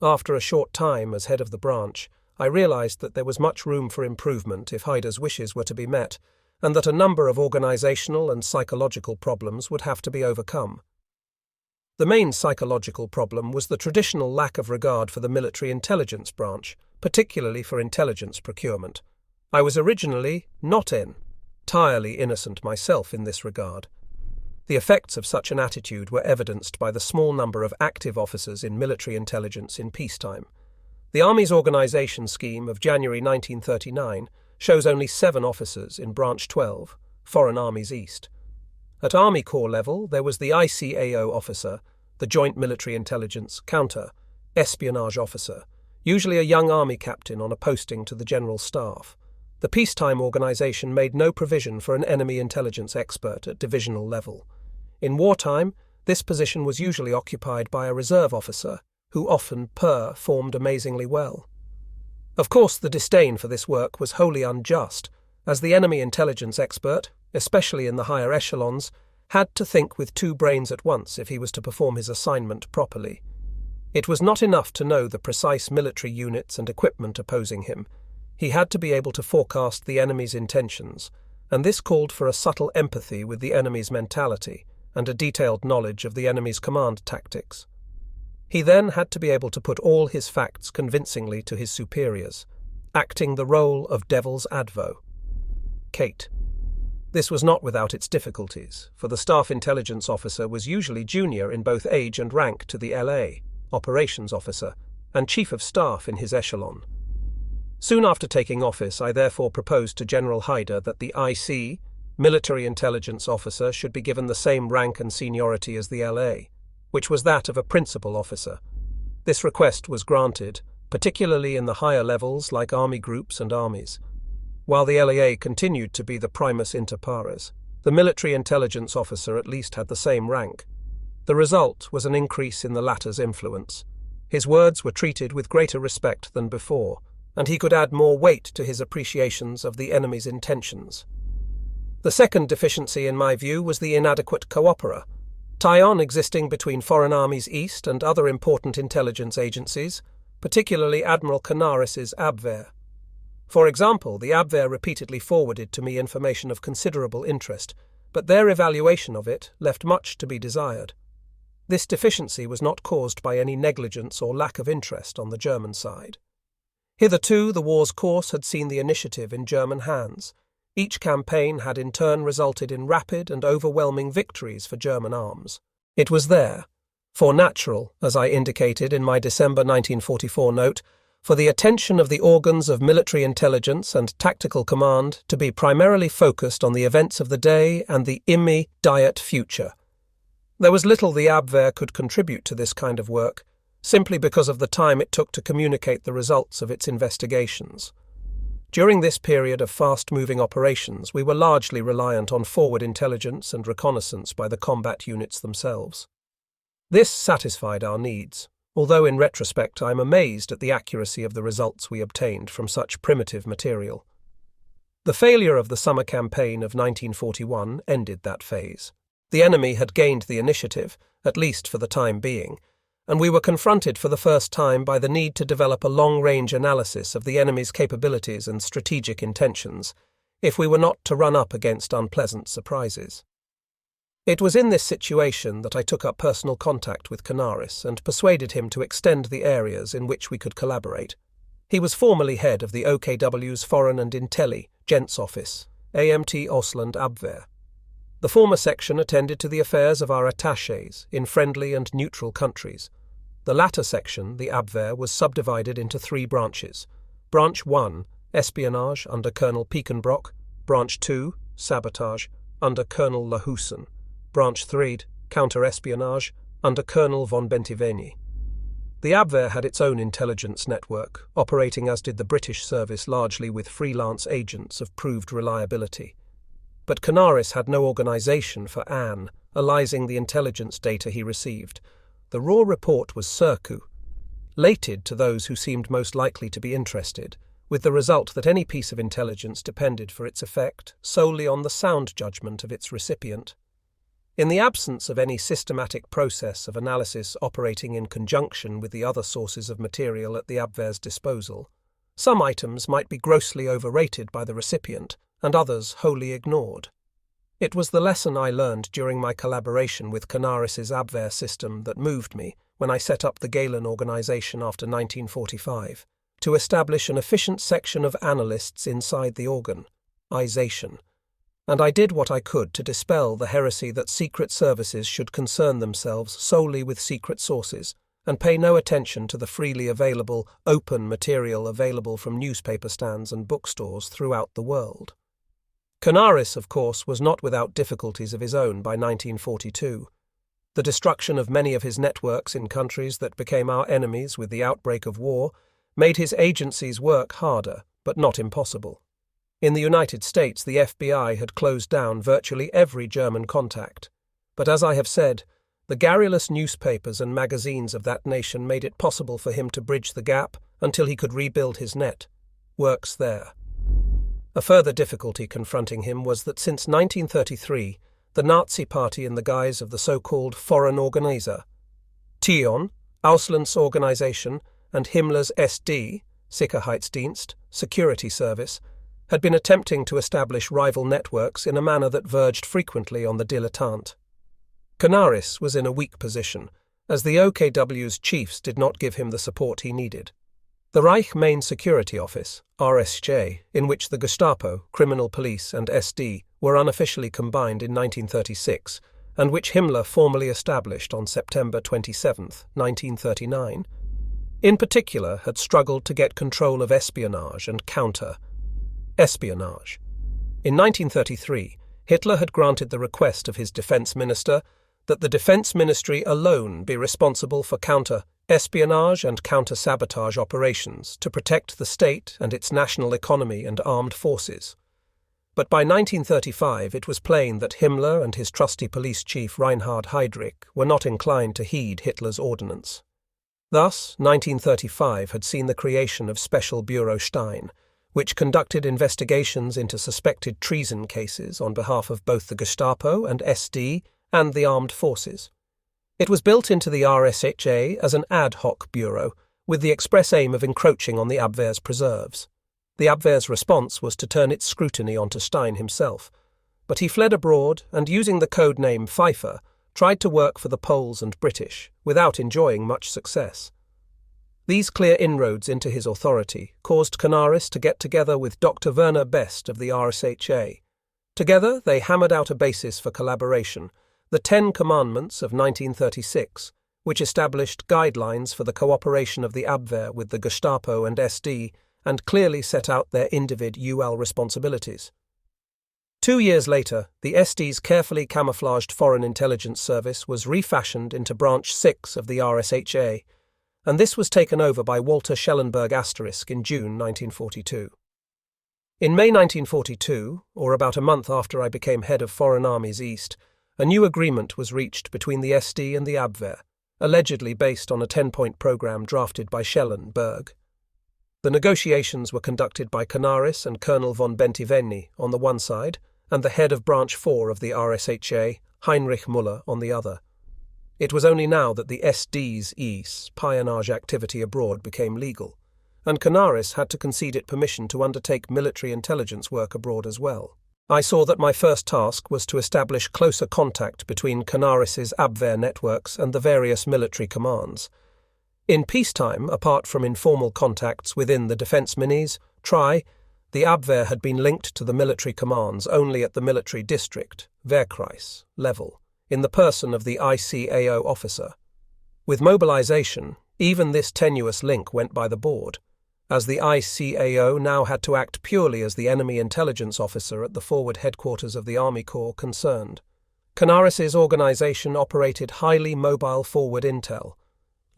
After a short time as head of the branch, I realized that there was much room for improvement if Hader's wishes were to be met, and that a number of organizational and psychological problems would have to be overcome. The main psychological problem was the traditional lack of regard for the military intelligence branch, particularly for intelligence procurement. I was originally not entirely innocent myself in this regard. The effects of such an attitude were evidenced by the small number of active officers in military intelligence in peacetime. The Army's organization scheme of January 1939 shows only 7 officers in Branch 12, Foreign Armies East. At Army Corps level, there was the ICAO officer, the Joint Military Intelligence Counter-Espionage Officer, usually a young Army captain on a posting to the General Staff. The peacetime organization made no provision for an enemy intelligence expert at divisional level. In wartime, this position was usually occupied by a reserve officer, who often performed amazingly well. Of course, the disdain for this work was wholly unjust, as the enemy intelligence expert, especially in the higher echelons, had to think with 2 brains at once if he was to perform his assignment properly. It was not enough to know the precise military units and equipment opposing him. He had to be able to forecast the enemy's intentions, and this called for a subtle empathy with the enemy's mentality and a detailed knowledge of the enemy's command tactics. He then had to be able to put all his facts convincingly to his superiors, acting the role of devil's advo. Kate. This was not without its difficulties, for the staff intelligence officer was usually junior in both age and rank to the LA, operations officer, and chief of staff in his echelon. Soon after taking office, I therefore proposed to General Hyder that the IC, military intelligence officer, should be given the same rank and seniority as the LA, which was that of a principal officer. This request was granted, particularly in the higher levels like army groups and armies. While the LAA continued to be the primus inter pares, the military intelligence officer at least had the same rank. The result was an increase in the latter's influence. His words were treated with greater respect than before, and he could add more weight to his appreciations of the enemy's intentions. The second deficiency, in my view, was the inadequate coopera, tie-on existing between Foreign Armies East and other important intelligence agencies, particularly Admiral Canaris's Abwehr. For example, the Abwehr repeatedly forwarded to me information of considerable interest, but their evaluation of it left much to be desired. This deficiency was not caused by any negligence or lack of interest on the German side. Hitherto, the war's course had seen the initiative in German hands. Each campaign had in turn resulted in rapid and overwhelming victories for German arms. It was therefore natural, as I indicated in my December 1944 note, for the attention of the organs of military intelligence and tactical command to be primarily focused on the events of the day and the immediate future. There was little the Abwehr could contribute to this kind of work, simply because of the time it took to communicate the results of its investigations. During this period of fast-moving operations, we were largely reliant on forward intelligence and reconnaissance by the combat units themselves. This satisfied our needs, although in retrospect I am amazed at the accuracy of the results we obtained from such primitive material. The failure of the summer campaign of 1941 ended that phase. The enemy had gained the initiative, at least for the time being, and we were confronted for the first time by the need to develop a long-range analysis of the enemy's capabilities and strategic intentions, if we were not to run up against unpleasant surprises. It was in this situation that I took up personal contact with Canaris and persuaded him to extend the areas in which we could collaborate. He was formerly head of the OKW's Foreign and Intelli, Gents Office, AMT Ausland Abwehr. The former section attended to the affairs of our attachés in friendly and neutral countries. The latter section, the Abwehr, was subdivided into three branches. Branch 1, Espionage, under Colonel Piekenbrock. Branch 2, Sabotage, under Colonel Lahusen. Branch 3, Counter-Espionage, under Colonel von Bentivegni. The Abwehr had its own intelligence network, operating as did the British service largely with freelance agents of proved reliability. But Canaris had no organisation for analysing the intelligence data he received. The raw report was circulated to those who seemed most likely to be interested, with the result that any piece of intelligence depended for its effect solely on the sound judgment of its recipient. In the absence of any systematic process of analysis operating in conjunction with the other sources of material at the Abwehr's disposal, some items might be grossly overrated by the recipient and others wholly ignored. It was the lesson I learned during my collaboration with Canaris's Abwehr system that moved me when I set up the Gehlen organization after 1945, to establish an efficient section of analysts inside the organization. And I did what I could to dispel the heresy that secret services should concern themselves solely with secret sources and pay no attention to the freely available, open material available from newspaper stands and bookstores throughout the world. Canaris, of course, was not without difficulties of his own by 1942. The destruction of many of his networks in countries that became our enemies with the outbreak of war made his agency's work harder, but not impossible. In the United States, the FBI had closed down virtually every German contact. But as I have said, the garrulous newspapers and magazines of that nation made it possible for him to bridge the gap until he could rebuild his networks there. A further difficulty confronting him was that since 1933, the Nazi Party, in the guise of the so-called Foreign Organizer, TION, Auslandsorganisation, and Himmler's SD, Sicherheitsdienst, security service, had been attempting to establish rival networks in a manner that verged frequently on the dilettante. Canaris was in a weak position, as the OKW's chiefs did not give him the support he needed. The Reich Main Security Office, RSJ, in which the Gestapo, criminal police, and SD were unofficially combined in 1936, and which Himmler formally established on September 27, 1939, in particular had struggled to get control of espionage and counter-espionage. In 1933, Hitler had granted the request of his defense minister that the Defense Ministry alone be responsible for counter-espionage and counter-sabotage operations to protect the state and its national economy and armed forces. But by 1935 it was plain that Himmler and his trusty police chief Reinhard Heydrich were not inclined to heed Hitler's ordinance. Thus, 1935 had seen the creation of Special Bureau Stein, which conducted investigations into suspected treason cases on behalf of both the Gestapo and SD and the armed forces. It was built into the RSHA as an ad hoc bureau, with the express aim of encroaching on the Abwehr's preserves. The Abwehr's response was to turn its scrutiny onto Stein himself, but he fled abroad and, using the code name Pfeiffer, tried to work for the Poles and British, without enjoying much success. These clear inroads into his authority caused Canaris to get together with Dr. Werner Best of the RSHA. Together they hammered out a basis for collaboration, the Ten Commandments of 1936, which established guidelines for the cooperation of the Abwehr with the Gestapo and SD and clearly set out their individual responsibilities. 2 years later, the SD's carefully camouflaged Foreign Intelligence Service was refashioned into Branch 6 of the RSHA, and this was taken over by Walter Schellenberg * in June 1942. In May 1942, or about a month after I became head of Foreign Armies East, a new agreement was reached between the SD and the Abwehr, allegedly based on a 10-point program drafted by Schellenberg. The negotiations were conducted by Canaris and Colonel von Bentivegni on the one side, and the head of Branch 4 of the RSHA, Heinrich Müller, on the other. It was only now that the SD's espionage activity abroad became legal, and Canaris had to concede it permission to undertake military intelligence work abroad as well. I saw that my first task was to establish closer contact between Canaris's Abwehr networks and the various military commands. In peacetime, apart from informal contacts within the Defense Minis, the Abwehr had been linked to the military commands only at the military district, Wehrkreis, level, in the person of the ICAO officer. With mobilization, even this tenuous link went by the board, as the ICAO now had to act purely as the enemy intelligence officer at the forward headquarters of the Army Corps concerned. Canaris's organization operated highly mobile forward intel,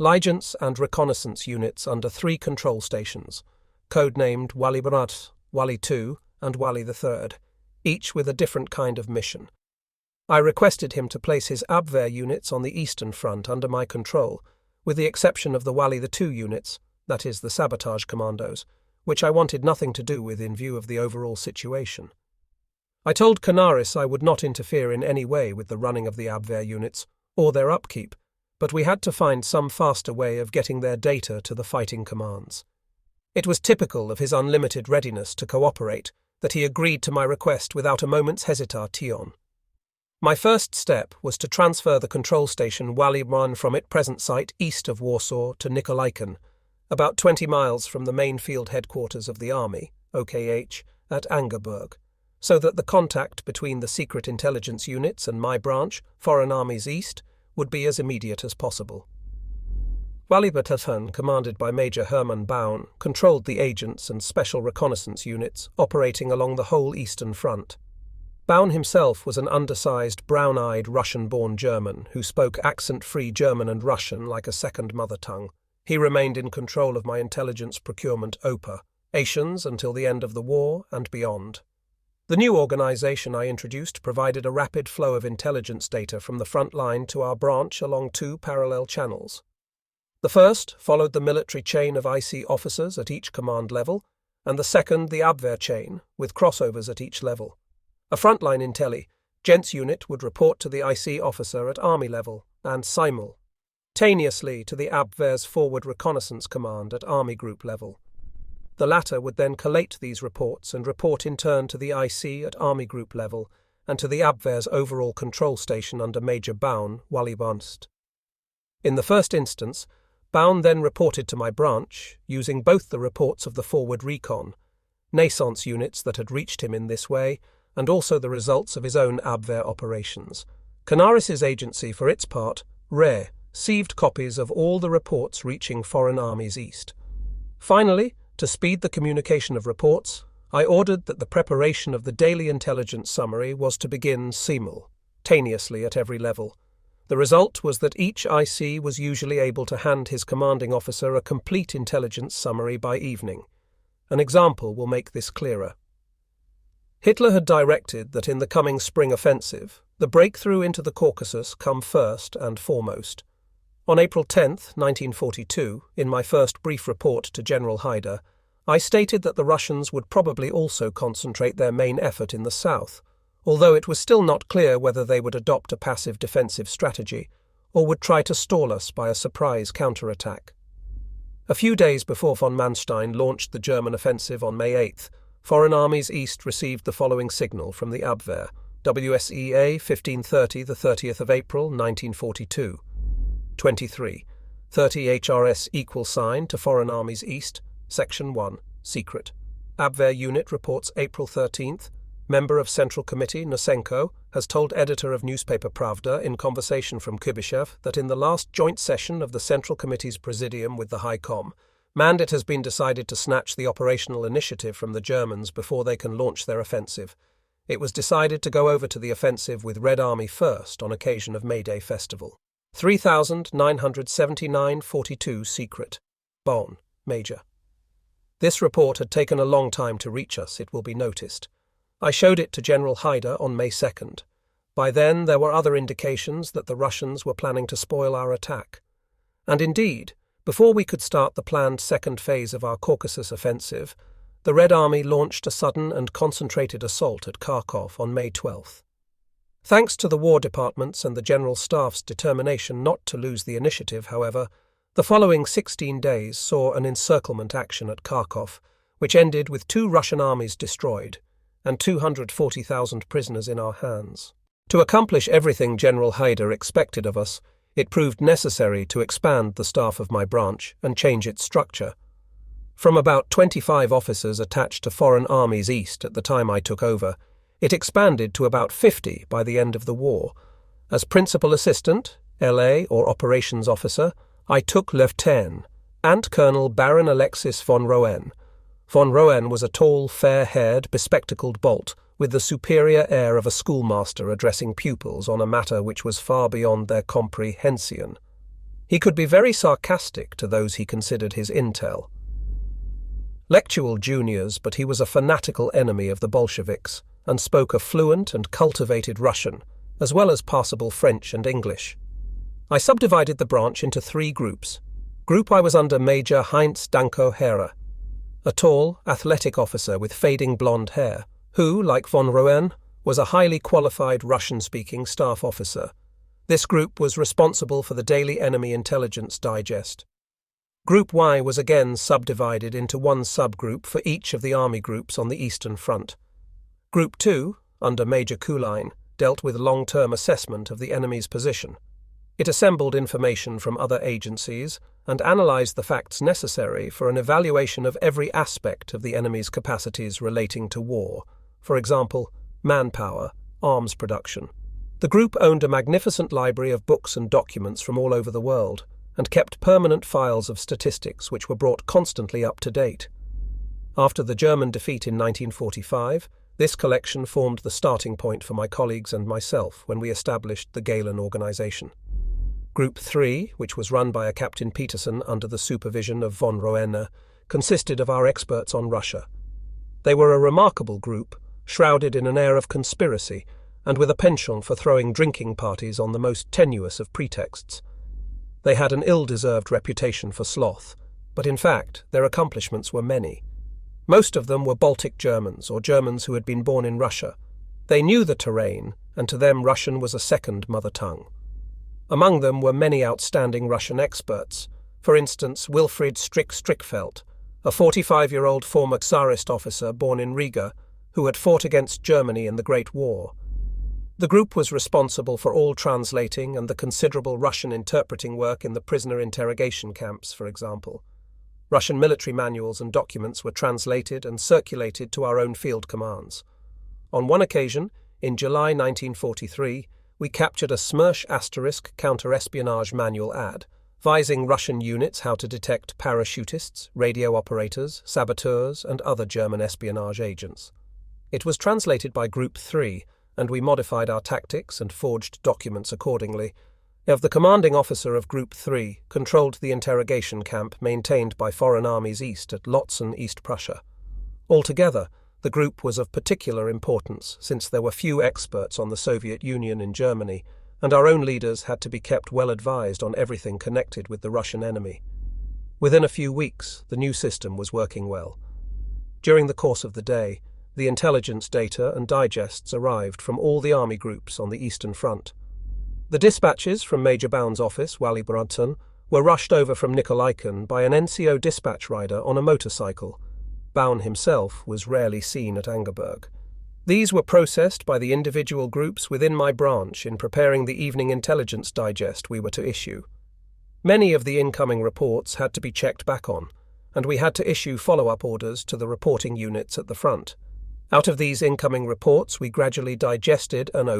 Legiance and reconnaissance units under 3 control stations, codenamed Wally Brat, Wally II, and Wally III, each with a different kind of mission. I requested him to place his Abwehr units on the Eastern Front under my control, with the exception of the Wally II units, that is, the sabotage commandos, which I wanted nothing to do with in view of the overall situation. I told Canaris I would not interfere in any way with the running of the Abwehr units, or their upkeep, but we had to find some faster way of getting their data to the fighting commands. It was typical of his unlimited readiness to cooperate that he agreed to my request without a moment's hesitation. My first step was to transfer the control station Wally-1 from its present site east of Warsaw to Nikolaiken, about 20 miles from the main field headquarters of the Army, OKH, at Angerburg, so that the contact between the secret intelligence units and my branch, Foreign Armies East, would be as immediate as possible. Wally Battalion, commanded by Major Hermann Baun, controlled the agents and special reconnaissance units operating along the whole Eastern Front. Baun himself was an undersized, brown-eyed Russian-born German who spoke accent-free German and Russian like a second mother tongue. He remained in control of my intelligence procurement operations until the end of the war and beyond. The new organization I introduced provided a rapid flow of intelligence data from the front line to our branch along 2 parallel channels. The first followed the military chain of IC officers at each command level, and the second the Abwehr chain, with crossovers at each level. A frontline intelli, Gents unit would report to the IC officer at Army level, and simul simultaneously to the Abwehr's Forward Reconnaissance Command at Army Group level. The latter would then collate these reports and report in turn to the IC at Army Group level and to the Abwehr's overall control station under Major Baun, Wally Bunst. In the first instance, Baun then reported to my branch, using both the reports of the Forward Recon, naissance units that had reached him in this way, and also the results of his own Abwehr operations. Canaris's agency, for its part, received copies of all the reports reaching foreign armies east. Finally, to speed the communication of reports, I ordered that the preparation of the daily intelligence summary was to begin simultaneously at every level. The result was that each IC was usually able to hand his commanding officer a complete intelligence summary by evening. An example will make this clearer. Hitler had directed that in the coming spring offensive, the breakthrough into the Caucasus come first and foremost. On April 10, 1942, in my first brief report to General Haider, I stated that the Russians would probably also concentrate their main effort in the south, although it was still not clear whether they would adopt a passive defensive strategy or would try to stall us by a surprise counterattack. A few days before von Manstein launched the German offensive on May 8th, foreign armies east received the following signal from the Abwehr, WSEA 1530, the 30th of April, 1942. 23. 30 HRS =, to foreign armies east, Section 1, secret. Abwehr unit reports April 13th. Member of Central Committee Nosenko has told editor of newspaper Pravda in conversation from Kubyshev that in the last joint session of the Central Committee's Presidium with the High Com, it has been decided to snatch the operational initiative from the Germans before they can launch their offensive. It was decided to go over to the offensive with Red Army first on occasion of May Day festival. 3979-42 secret. Bonn, Major. This report had taken a long time to reach us, it will be noticed. I showed it to General Haider on May 2nd. By then there were other indications that the Russians were planning to spoil our attack. And indeed, before we could start the planned second phase of our Caucasus offensive, the Red Army launched a sudden and concentrated assault at Kharkov on May 12th. Thanks to the War Department's and the General Staff's determination not to lose the initiative, however, the following 16 days saw an encirclement action at Kharkov, which ended with 2 Russian armies destroyed and 240,000 prisoners in our hands. To accomplish everything General Haider expected of us, it proved necessary to expand the staff of my branch and change its structure. From about 25 officers attached to foreign armies east at the time I took over, it expanded to about 50 by the end of the war. As principal assistant, LA or operations officer, I took Lieutenant and Colonel Baron Alexis von Roen. Von Roen was a tall, fair-haired, bespectacled Bolt, with the superior air of a schoolmaster addressing pupils on a matter which was far beyond their comprehension. He could be very sarcastic to those he considered his intel. Lectual juniors, but he was a fanatical enemy of the Bolsheviks, and spoke a fluent and cultivated Russian, as well as passable French and English. I subdivided the branch into 3 groups. Group I was under Major Heinz Danko Hera, a tall, athletic officer with fading blonde hair, who, like von Roen, was a highly qualified Russian-speaking staff officer. This group was responsible for the daily enemy intelligence digest. Group Y was again subdivided into 1 subgroup for each of the army groups on the Eastern Front. Group 2, under Major Kuline, dealt with long-term assessment of the enemy's position. It assembled information from other agencies and analyzed the facts necessary for an evaluation of every aspect of the enemy's capacities relating to war, for example, manpower, arms production. The group owned a magnificent library of books and documents from all over the world and kept permanent files of statistics which were brought constantly up to date. After the German defeat in 1945, this collection formed the starting point for my colleagues and myself when we established the Gehlen organization. Group 3, which was run by a Captain Peterson under the supervision of von Roene, consisted of our experts on Russia. They were a remarkable group, shrouded in an air of conspiracy, and with a penchant for throwing drinking parties on the most tenuous of pretexts. They had an ill-deserved reputation for sloth, but in fact their accomplishments were many. Most of them were Baltic Germans, or Germans who had been born in Russia. They knew the terrain, and to them Russian was a second mother tongue. Among them were many outstanding Russian experts, for instance Wilfried Strickfeld, a 45-year-old former Tsarist officer born in Riga who had fought against Germany in the Great War. The group was responsible for all translating and the considerable Russian interpreting work in the prisoner interrogation camps, for example. Russian military manuals and documents were translated and circulated to our own field commands. On one occasion, in July 1943, we captured a Smersh asterisk counter-espionage manual ad, advising Russian units how to detect parachutists, radio operators, saboteurs, and other German espionage agents. It was translated by Group 3, and we modified our tactics and forged documents accordingly. The commanding officer of Group 3 controlled the interrogation camp maintained by Foreign Armies East at Lotzen, East Prussia. Altogether, the group was of particular importance since there were few experts on the Soviet Union in Germany, and our own leaders had to be kept well advised on everything connected with the Russian enemy. Within a few weeks, the new system was working well. During the course of the day, the intelligence data and digests arrived from all the army groups on the Eastern Front. The dispatches from Major Baun's office, Wally Brunton, were rushed over from Nikolaiken by an NCO dispatch rider on a motorcycle. Baun himself was rarely seen at Angerberg. These were processed by the individual groups within my branch in preparing the evening intelligence digest we were to issue. Many of the incoming reports had to be checked back on, and we had to issue follow-up orders to the reporting units at the front. Out of these incoming reports we gradually digested an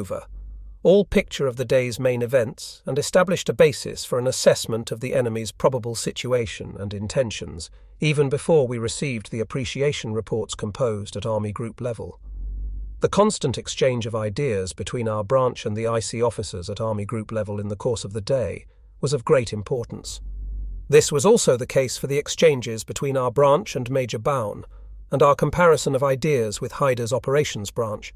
all picture of the day's main events and established a basis for an assessment of the enemy's probable situation and intentions, even before we received the appreciation reports composed at Army Group level. The constant exchange of ideas between our branch and the IC officers at Army Group level in the course of the day was of great importance. This was also the case for the exchanges between our branch and Major Baun, and our comparison of ideas with Haider's operations branch.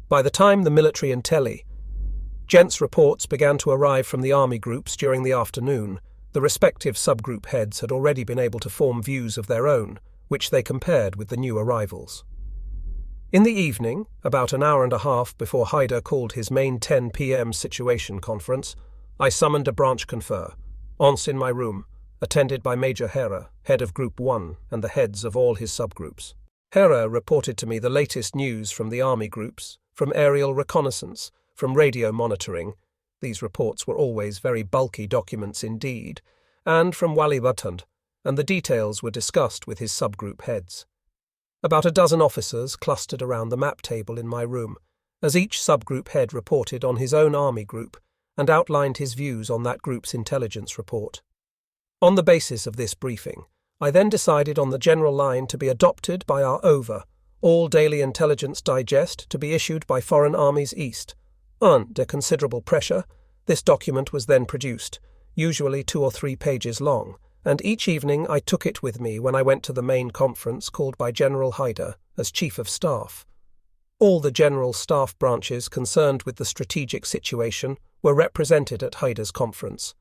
By the time the military intelligence reports began to arrive from the army groups during the afternoon, the respective subgroup heads had already been able to form views of their own, which they compared with the new arrivals. In the evening, about an hour and a half before Haider called his main 10 p.m. situation conference, I summoned a branch confer, in my room, attended by Major Hera, head of Group 1, and the heads of all his subgroups. Hera reported to me the latest news from the army groups, from aerial reconnaissance, from radio monitoring — these reports were always very bulky documents indeed — and from Wally Brunton, and the details were discussed with his subgroup heads. About a dozen officers clustered around the map table in my room, as each subgroup head reported on his own army group and outlined his views on that group's intelligence report. On the basis of this briefing, I then decided on the general line to be adopted by our all daily intelligence digest to be issued by Foreign Armies East. Under considerable pressure, this document was then produced, usually 2 or 3 pages long, and each evening I took it with me when I went to the main conference called by General Haider as Chief of Staff. All the general staff branches concerned with the strategic situation were represented at Haider's conference.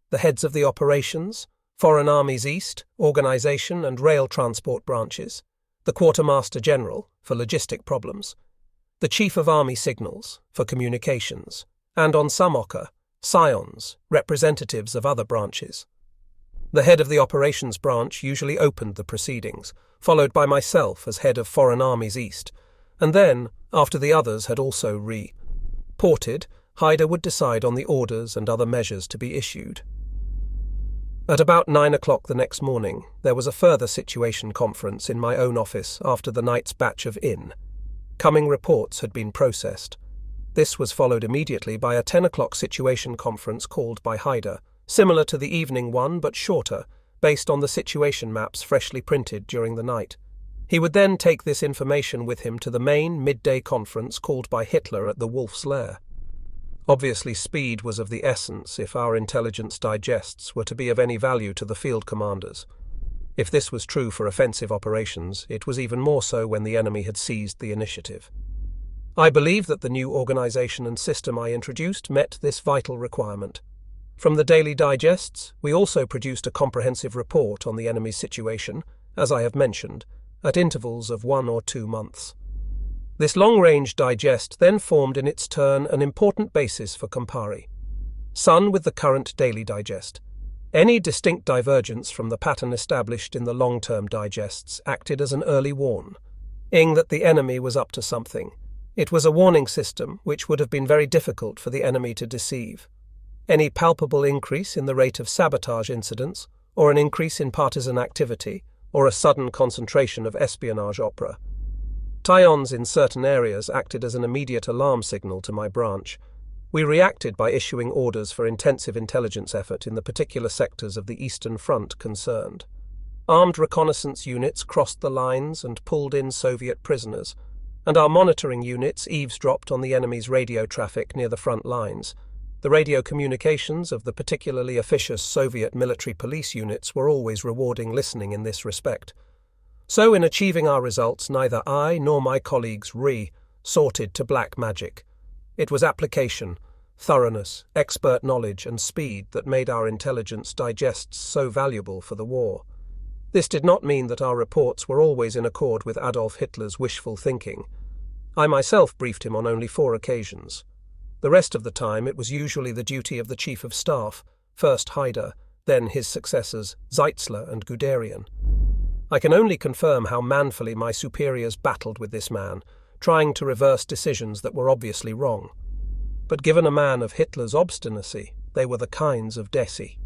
The heads of the operations, Foreign Armies East, Organisation and Rail Transport branches, the Quartermaster General for logistic problems, the Chief of Army Signals for communications, and on some scions, representatives of other branches. The head of the operations branch usually opened the proceedings, followed by myself as head of Foreign Armies East, and then, after the others had also reported, Haider would decide on the orders and other measures to be issued. At about 9 o'clock the next morning, there was a further situation conference in my own office after the night's batch of incoming reports had been processed. This was followed immediately by a 10 o'clock situation conference called by Haider, similar to the evening one but shorter, based on the situation maps freshly printed during the night. He would then take this information with him to the main midday conference called by Hitler at the Wolf's Lair. Obviously, speed was of the essence if our intelligence digests were to be of any value to the field commanders. If this was true for offensive operations, it was even more so when the enemy had seized the initiative. I believe that the new organization and system I introduced met this vital requirement. From the daily digests, we also produced a comprehensive report on the enemy's situation, as I have mentioned, at intervals of 1 or 2 months. This long-range digest then formed in its turn an important basis for Campari. Sun with the current daily digest. Any distinct divergence from the pattern established in the long-term digests acted as an early warning that the enemy was up to something. It was a warning system which would have been very difficult for the enemy to deceive. Any palpable increase in the rate of sabotage incidents, or an increase in partisan activity, or a sudden concentration of espionage opera. Tions in certain areas acted as an immediate alarm signal to my branch. We reacted by issuing orders for intensive intelligence effort in the particular sectors of the Eastern Front concerned. Armed reconnaissance units crossed the lines and pulled in Soviet prisoners, and our monitoring units eavesdropped on the enemy's radio traffic near the front lines. The radio communications of the particularly officious Soviet military police units were always rewarding listening in this respect. So in achieving our results, neither I nor my colleagues resorted to black magic. It was application, thoroughness, expert knowledge, and speed that made our intelligence digests so valuable for the war. This did not mean that our reports were always in accord with Adolf Hitler's wishful thinking. I myself briefed him on only 4 occasions. The rest of the time it was usually the duty of the Chief of Staff, first Haider, then his successors Zeitzler and Guderian. I can only confirm how manfully my superiors battled with this man, trying to reverse decisions that were obviously wrong. But given a man of Hitler's obstinacy, they were the kinds of Desi.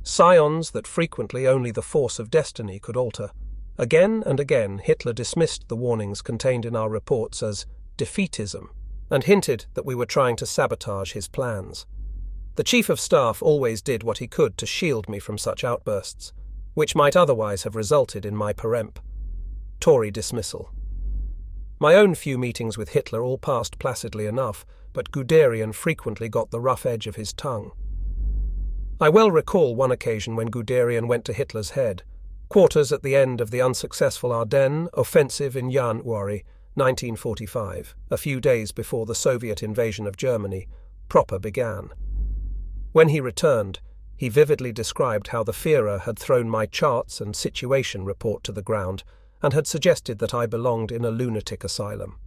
Scions that frequently only the force of destiny could alter. Again and again Hitler dismissed the warnings contained in our reports as defeatism, and hinted that we were trying to sabotage his plans. The Chief of Staff always did what he could to shield me from such outbursts, which might otherwise have resulted in my peremptory dismissal. My own few meetings with Hitler all passed placidly enough, but Guderian frequently got the rough edge of his tongue. I well recall one occasion when Guderian went to Hitler's head, quarters at the end of the unsuccessful Ardennes offensive in January 1945, a few days before the Soviet invasion of Germany proper began. When he returned, he vividly described how the Führer had thrown my charts and situation report to the ground and had suggested that I belonged in a lunatic asylum.